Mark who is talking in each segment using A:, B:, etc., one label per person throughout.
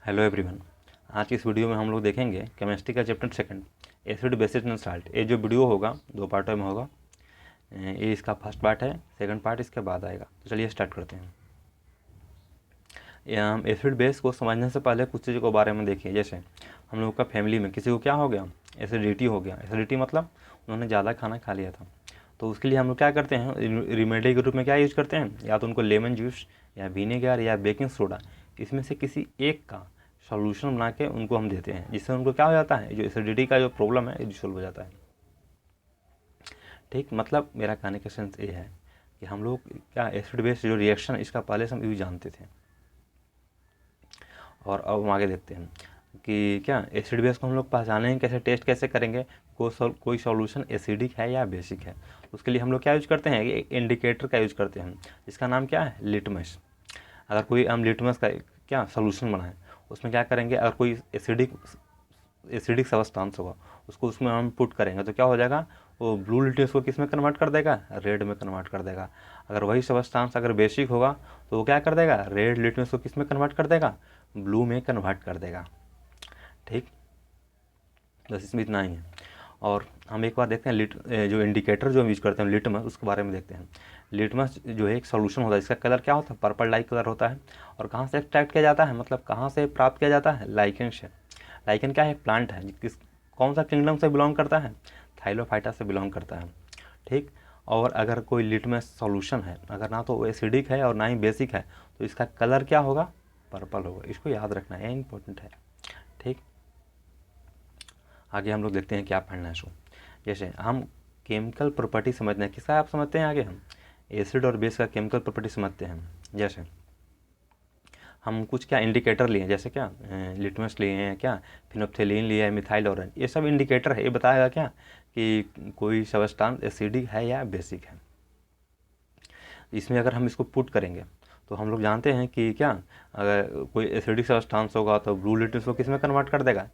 A: Hello everyone. आज की इस वीडियो में हम लोग देखेंगे केमिस्ट्री का chapter second acid basis and salt. ये जो वीडियो होगा 2 पार्टों में होगा। ये इसका फर्स्ट पार्ट है, सेकंड पार्ट इसके बाद आएगा। तो चलिए स्टार्ट करते हैं। हम एसिड बेस को समझने से पहले कुछ चीज़ों के बारे में देखिए। जैसे हम लोग का फैमिली में किसी को क्या हो गया, एसिडिटी हो गया। एसिडिटी मतलब उन्होंने ज़्यादा खाना खा लिया था। तो उसके लिए हम लोग क्या करते हैं, रेमेडी के रूप में क्या यूज़ करते हैं, या तो उनको लेमन जूस या विनेगर या बेकिंग सोडा, इसमें से किसी एक का सॉल्यूशन बना के उनको हम देते हैं, जिससे उनको क्या हो जाता है, जो एसिडिटी का जो प्रॉब्लम है ये सॉल्व हो जाता है। ठीक, मतलब मेरा कहने का सेंस ये है कि हम लोग क्या एसिड बेस जो रिएक्शन इसका पहले से हम यूज जानते थे। और अब हम आगे देखते हैं कि क्या एसिड बेस को हम लोग पहचानेंगे कैसे, टेस्ट कैसे करेंगे, कोई सॉल्यूशन एसिडिक है या बेसिक है। उसके लिए हम लोग क्या यूज करते हैं, एक इंडिकेटर का यूज करते हैं जिसका नाम क्या है, लिटमस। अगर कोई हम लिटमस का क्या सॉल्यूशन बनाएं, उसमें क्या करेंगे, अगर कोई एसिडिक सब्सटेंस होगा उसको उसमें हम पुट करेंगे तो क्या हो जाएगा, वो ब्लू लिटमस को किस में कन्वर्ट कर देगा, रेड में कन्वर्ट कर देगा। अगर वही सब्सटेंस अगर बेसिक होगा तो वो क्या कर देगा, रेड लिटमस को किस में कन्वर्ट कर देगा, ब्लू में कन्वर्ट कर देगा। ठीक, बस इसमें इतना ही है। और हम एक बार देखते हैं जो इंडिकेटर जो हम यूज करते हैं लिटमस, उसके बारे में देखते हैं। लिटमस जो है एक सॉल्यूशन होता है जिसका कलर क्या होता है, पर्पल लाइक कलर होता है। और कहाँ से एक्सट्रैक्ट किया जाता है, मतलब कहाँ से प्राप्त किया जाता है, लाइकेन से। लाइकेन क्या है, एक प्लांट है, कौन सा किंगडम से बिलोंग करता है, थाइलोफाइटा से बिलोंग करता है। ठीक, और अगर कोई लिटमस सॉल्यूशन है, अगर ना तो वो एसिडिक है और ना ही बेसिक है, तो इसका कलर क्या होगा, पर्पल होगा। इसको याद रखना है, इंपॉर्टेंट है। ठीक, आगे हम लोग देखते हैं क्या पढ़ना है। सो जैसे हम केमिकल प्रॉपर्टी समझते हैं, किसका आप समझते हैं, आगे हम एसिड और बेस का केमिकल प्रॉपर्टी समझते हैं। जैसे हम कुछ क्या इंडिकेटर लिए, जैसे क्या लिटमस लिए हैं, क्या फिनोप्थेलिन लिया है, मिथाइल ऑरेंज, ये सब इंडिकेटर है। ये बताएगा क्या कि कोई सब्सटेंस एसिडिक है या बेसिक है। इसमें अगर हम इसको पुट करेंगे तो हम लोग जानते हैं कि क्या, अगर कोई एसिडिक सब्सटेंस होगा तो ब्लू लिटमस को किस में कन्वर्ट कर देगा,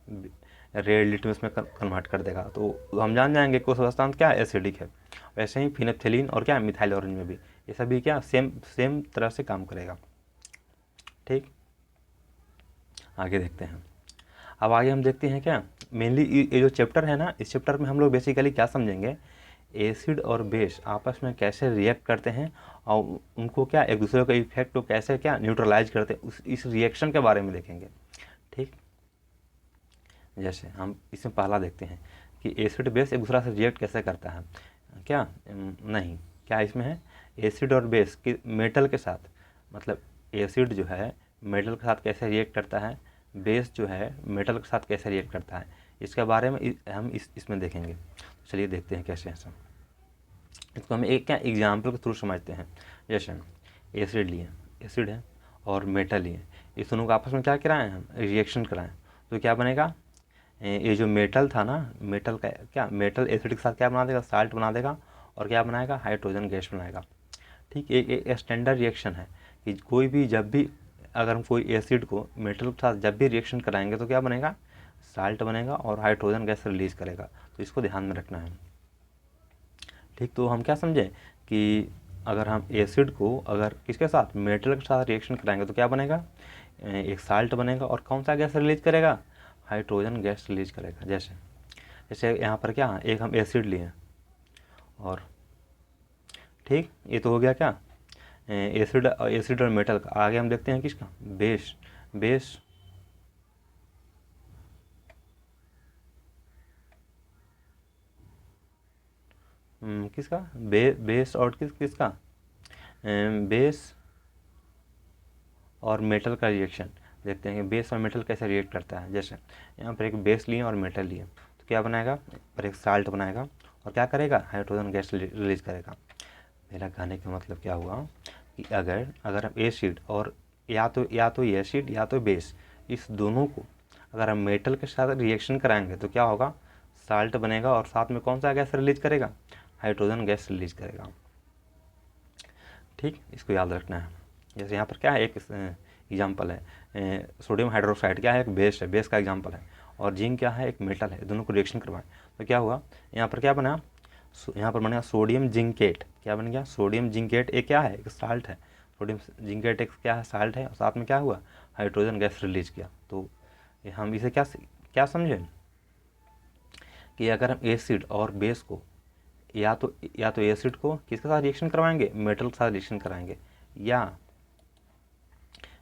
A: रेड लिटमस में कन्वर्ट कर देगा। तो हम जान जाएंगे कि सब्सटेंस क्या एसिडिक है। वैसे ही फिनोप्थेलिन और क्या मिथाइल ऑरेंज में भी ये सभी क्या सेम तरह से काम करेगा। ठीक, आगे देखते हैं। अब आगे हम देखते हैं क्या, मेनली ये जो चैप्टर है ना, इस चैप्टर में हम लोग बेसिकली क्या समझेंगे, एसिड और बेस आपस में कैसे रिएक्ट करते हैं और उनको क्या एक दूसरे का इफेक्ट को कैसे क्या न्यूट्रलाइज करते हैं, इस रिएक्शन के बारे में देखेंगे। ठीक, जैसे हम इसमें पहला देखते हैं कि एसिड बेस एक दूसरा से रिएक्ट कैसे करता है। क्या नहीं, क्या इसमें है, एसिड और बेस की मेटल के साथ, मतलब एसिड जो है मेटल के साथ कैसे रिएक्ट करता है, बेस जो है मेटल के साथ कैसे रिएक्ट करता है, इसके बारे में हम इसमें देखेंगे। चलिए देखते हैं कैसे ऐसा। इसको हम एक क्या एग्जाम्पल के थ्रू समझते हैं। जैसे एसिड लिए, एसिड है और मेटल लिए, इस दोनों को आपस में क्या कराएं, हम रिएक्शन कराएं तो क्या बनेगा, ये जो मेटल था ना, मेटल का क्या, मेटल एसिड के साथ क्या बना देगा, साल्ट बना देगा और क्या बनाएगा, हाइड्रोजन गैस बनाएगा। ठीक, एक स्टैंडर्ड रिएक्शन है कि कोई भी जब भी अगर हम कोई एसिड को मेटल के साथ जब भी रिएक्शन कराएंगे तो क्या बनेगा, साल्ट बनेगा और हाइड्रोजन गैस रिलीज करेगा। तो इसको ध्यान में रखना है। ठीक, तो हम क्या समझे कि अगर हम एसिड को अगर किसके साथ, मेटल के साथ रिएक्शन कराएंगे तो क्या बनेगा, एक साल्ट बनेगा और कौन सा गैस रिलीज करेगा, हाइड्रोजन गैस रिलीज करेगा। जैसे जैसे यहाँ पर क्या, एक हम एसिड लिए और ठीक, ये तो हो गया क्या, एसिड और मेटल का। आगे हम देखते हैं किसका, बेस। बेस किसका, बेस और किसका, बेस और मेटल का रिएक्शन देखते हैं कि बेस और मेटल कैसे रिएक्ट करता है। जैसे यहाँ पर एक बेस लिए और मेटल लिए तो क्या बनाएगा, पर एक साल्ट बनाएगा और क्या करेगा, हाइड्रोजन गैस रिलीज करेगा। मेरा कहने का मतलब क्या हुआ कि अगर हम एसिड और या तो एसिड या तो बेस, इस दोनों को अगर हम मेटल के साथ रिएक्शन कराएंगे तो क्या होगा, साल्ट बनेगा और साथ में कौन सा गैस रिलीज करेगा, हाइड्रोजन गैस रिलीज करेगा। ठीक, इसको याद रखना है। जैसे यहाँ पर क्या है, एक एग्जाम्पल है सोडियम हाइड्रोक्साइड, क्या है, एक बेस है, बेस का एग्जाम्पल है, और जिंक क्या है, एक मेटल है। दोनों को रिएक्शन करवाएं तो क्या हुआ, यहाँ पर क्या बना, यहाँ पर बनेगा सोडियम जिंकेट। क्या बन गया, सोडियम जिंकेट। एक क्या है, एक साल्ट है, सोडियम जिंकेट एक क्या है, साल्ट है, और साथ में क्या हुआ, हाइड्रोजन गैस रिलीज किया। तो हम इसे क्या क्या समझें कि अगर हम एसिड और बेस को या तो एसिड को किसके साथ रिएक्शन करवाएंगे, मेटल के साथ रिएक्शन कराएंगे, या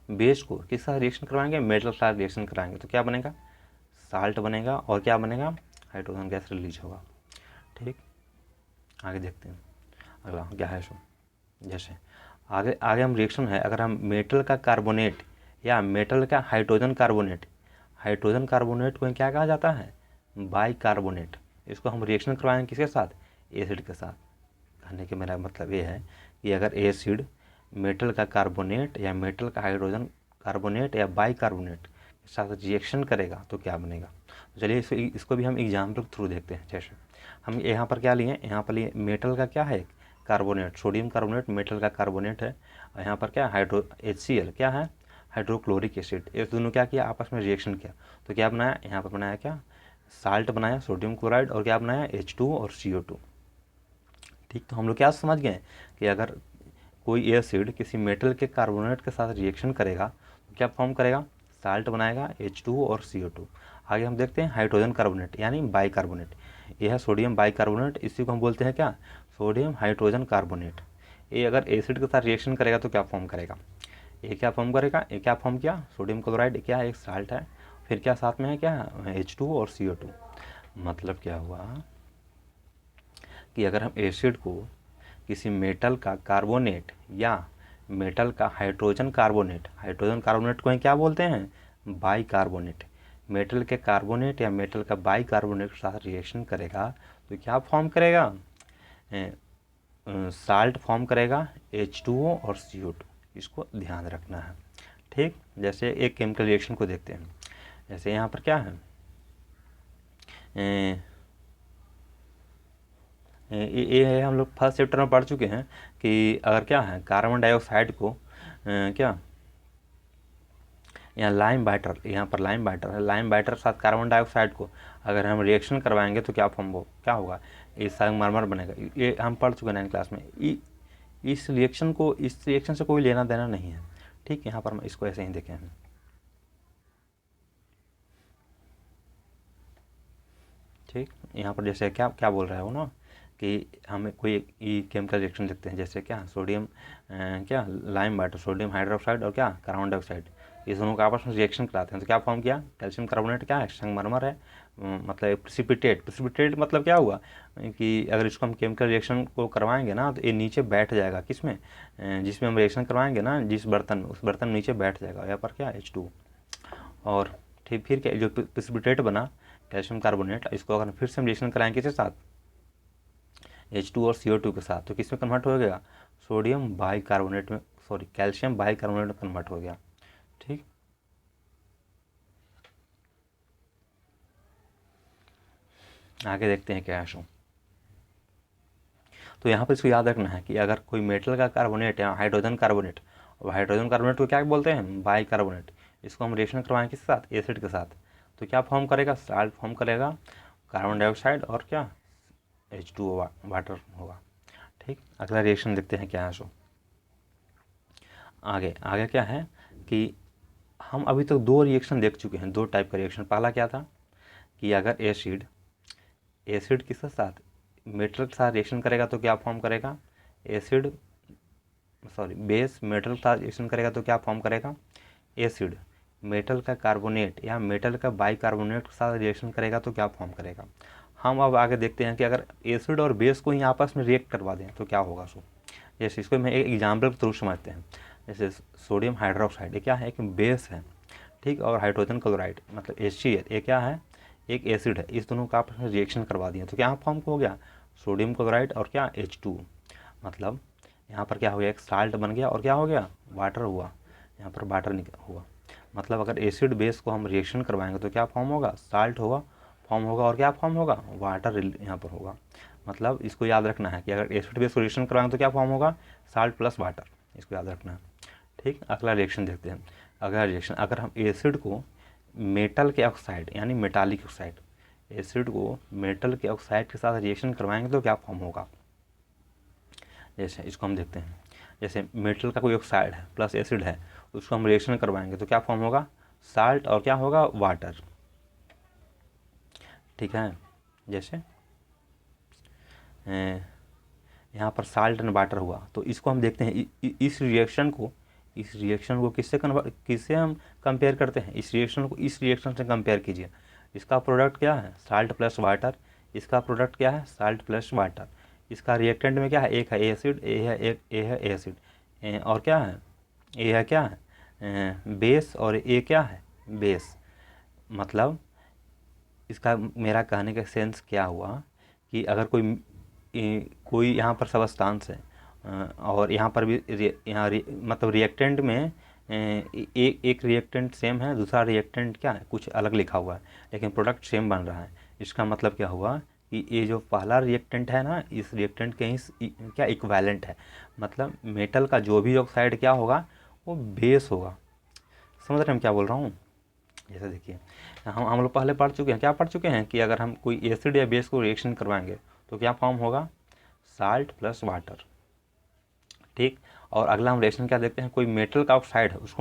A: बेस को किसके साथ रिएक्शन करवाएंगे, मेटल के साथ रिएक्शन कराएंगे, तो क्या बनेगा, साल्ट बनेगा और क्या बनेगा, हाइड्रोजन गैस रिलीज होगा। ठीक, आगे देखते हैं अगला क्या है। सो जैसे आगे आगे हम रिएक्शन है, अगर हम मेटल का कार्बोनेट या मेटल का हाइड्रोजन कार्बोनेट को क्या कहा जाता है, बाइकार्बोनेट। इसको हम रिएक्शन करवाएंगे किसके साथ, एसिड के साथ। कहने के मेरा मतलब ये है कि अगर एसिड मेटल का कार्बोनेट या मेटल का हाइड्रोजन कार्बोनेट या बाइकार्बोनेट के साथ रिएक्शन करेगा तो क्या बनेगा। तो चलिए इसको भी हम एग्जाम्पल के थ्रू देखते हैं। जैसे हम यहाँ पर क्या लिए, यहाँ पर लिए मेटल का क्या है, कार्बोनेट, सोडियम कार्बोनेट मेटल का कार्बोनेट है, और यहाँ पर क्या HCl क्या है, हाइड्रोक्लोरिक एसिड। ये दोनों क्या किया, आपस में रिएक्शन किया, तो क्या बनाया, यहाँ पर बनाया क्या, साल्ट बनाया, सोडियम क्लोराइड, और क्या बनाया, H2 और CO2। ठीक, तो हम लोग क्या समझ गए कि अगर कोई एसिड किसी मेटल के कार्बोनेट के साथ रिएक्शन करेगा तो क्या फॉर्म करेगा, साल्ट बनाएगा, H2 और CO2। आगे हम देखते हैं हाइड्रोजन कार्बोनेट यानी बाइकार्बोनेट। यह है सोडियम बाइकार्बोनेट, इसी को हम बोलते हैं क्या, सोडियम हाइड्रोजन कार्बोनेट। ये अगर एसिड के साथ रिएक्शन करेगा तो क्या फॉर्म करेगा, ये क्या फॉर्म करेगा, ये क्या फॉर्म किया, सोडियम क्लोराइड, क्या है, एक साल्ट है, फिर क्या साथ में है, क्या H2 और CO2। मतलब क्या हुआ कि अगर हम एसिड को किसी मेटल का कार्बोनेट या मेटल का हाइड्रोजन कार्बोनेट को ही क्या बोलते हैं, बाइकार्बोनेट, मेटल के कार्बोनेट या मेटल का बाइकार्बोनेट के साथ रिएक्शन करेगा तो क्या फॉर्म करेगा, साल्ट फॉर्म करेगा, H2O और CO2। इसको ध्यान रखना है। ठीक, जैसे एक केमिकल रिएक्शन को देखते हैं। जैसे यहाँ पर क्या है, ये हम लोग फर्स्ट चैप्टर में पढ़ चुके हैं कि अगर क्या है, कार्बन डाइऑक्साइड को क्या, यहाँ लाइम बाइटर, यहाँ पर लाइम बाइटर है, लाइम बाइटर के साथ कार्बन डाइऑक्साइड को अगर हम रिएक्शन करवाएंगे तो क्या फॉर्म हो, क्या होगा, ये संगमरमर बनेगा। ये हम पढ़ चुके हैं 9th क्लास में। इस रिएक्शन से कोई लेना देना नहीं है। ठीक, यहाँ पर हम इसको ऐसे ही देखें हम। ठीक, यहाँ पर जैसे क्या क्या बोल रहा है वो ना कि हमें कोई केमिकल रिएक्शन देखते हैं, जैसे क्या सोडियम क्या लाइम वाटर, सोडियम हाइड्रोक्साइड और क्या कार्बन डाइऑक्साइड, इस दोनों का आपस में रिएक्शन कराते हैं तो क्या फॉर्म किया, कैल्शियम कार्बोनेट, क्या है, संगमरमर है, मतलब प्रेसिपिटेट मतलब क्या हुआ कि अगर इसको हम केमिकल रिएक्शन को करवाएंगे ना तो ये नीचे बैठ जाएगा, किसमें, जिसमें हम रिएक्शन करवाएंगे ना, जिस बर्तन, उस बर्तन नीचे बैठ जाएगा, यहाँ पर क्या H2। और ठीक, फिर क्या जो प्रेसिपिटेट बना कैल्शियम कार्बोनेट, इसको अगर फिर से हम रिएक्शन कराएंगे किसके साथ, H2 और CO2 के साथ, तो किस में कन्वर्ट हो गया, सोडियम बाइकार्बोनेट में, सॉरी कैल्शियम बाइकार्बोनेट में कन्वर्ट हो गया। ठीक, आगे देखते हैं क्या है शो। तो यहाँ पर इसको याद रखना है कि अगर कोई मेटल का कार्बोनेट या हाइड्रोजन कार्बोनेट, और हाइड्रोजन कार्बोनेट को क्या बोलते हैं, बाइकार्बोनेट, इसको हम रिएक्शन करवाएं किसके साथ, एसिड के साथ, तो क्या फॉर्म करेगा, साल्ट फॉर्म करेगा, कार्बन डाइऑक्साइड और क्या H2O वाटर होगा। ठीक, अगला रिएक्शन देखते हैं क्या है सो। आगे आगे क्या है कि हम अभी तक 2 रिएक्शन देख चुके हैं, 2 टाइप का रिएक्शन। पहला क्या था कि अगर एसिड किसके साथ, मेटल के साथ रिएक्शन करेगा तो क्या फॉर्म करेगा, बेस मेटल के साथ रिएक्शन करेगा तो क्या फॉर्म करेगा, एसिड मेटल का कार्बोनेट या मेटल का बाइकार्बोनेट के साथ रिएक्शन करेगा तो क्या फॉर्म करेगा। हम अब आगे देखते हैं कि अगर एसिड और बेस को ही आपस में रिएक्ट करवा दें तो क्या होगा सो। जैसे इसको मैं एक एग्जाम्पल के थ्रू समझते हैं। जैसे सोडियम हाइड्रोक्साइड, ये क्या है, एक बेस है, ठीक, और हाइड्रोजन क्लोराइड मतलब HCl, ये क्या है, एक एसिड है। इस दोनों का आपस में रिएक्शन करवा दिया तो क्या फॉर्म हो गया, सोडियम क्लोराइड और क्या H2। मतलब यहाँ पर क्या हो गया, एक साल्ट बन गया और क्या हो गया, वाटर हुआ, यहाँ पर वाटर हुआ। मतलब अगर एसिड बेस को हम रिएक्शन करवाएंगे तो क्या फॉर्म होगा, साल्ट फॉर्म होगा और क्या फॉर्म होगा, वाटर यहाँ पर होगा। मतलब इसको याद रखना है कि अगर एसिड बेस को रिएक्शन करवाएंगे तो क्या फॉर्म होगा, साल्ट प्लस वाटर, इसको याद रखना है। ठीक, अगला रिएक्शन देखते हैं। अगला रिएक्शन, अगर हम एसिड को मेटल के ऑक्साइड यानी मेटालिक ऑक्साइड, एसिड को मेटल के ऑक्साइड के साथ रिएक्शन करवाएंगे तो क्या फॉर्म होगा। जैसे इसको हम देखते हैं, जैसे मेटल का कोई ऑक्साइड है प्लस एसिड है, उसको हम रिएक्शन करवाएंगे तो क्या फॉर्म होगा, साल्ट और क्या होगा, वाटर। ठीक है, जैसे यहाँ पर साल्ट एंड वाटर हुआ, तो इसको हम देखते हैं इस रिएक्शन को किससे हम कंपेयर करते हैं, इस रिएक्शन को इस रिएक्शन से कंपेयर कीजिए। इसका प्रोडक्ट क्या है, साल्ट प्लस वाटर, इसका प्रोडक्ट क्या है, साल्ट प्लस वाटर। इसका रिएक्टेंट में क्या है, एक है एसिड, ए है एसिड, और क्या है, ए है क्या है, बेस, और ए क्या है, बेस। मतलब इसका मेरा कहने का सेंस क्या हुआ कि अगर कोई यहाँ पर सबस्टांस है और यहाँ पर भी मतलब रिएक्टेंट में एक रिएक्टेंट सेम है, दूसरा रिएक्टेंट क्या है, कुछ अलग लिखा हुआ है, लेकिन प्रोडक्ट सेम बन रहा है। इसका मतलब क्या हुआ कि ये जो पहला रिएक्टेंट है ना, इस रिएक्टेंट के ही क्या इक्विवेलेंट है। मतलब मेटल का जो भी ऑक्साइड क्या होगा, वो बेस होगा। समझ रहे हैं हम क्या बोल रहा हूँ। जैसे देखिए, हम लोग पहले पढ़ चुके हैं, क्या पढ़ चुके हैं कि अगर हम कोई एसिड या बेस को रिएक्शन करवाएंगे तो क्या फॉर्म होगा, साल्ट प्लस वाटर। ठीक, और अगला हम रिएक्शन क्या देखते हैं, कोई मेटल का ऑक्साइड है उसको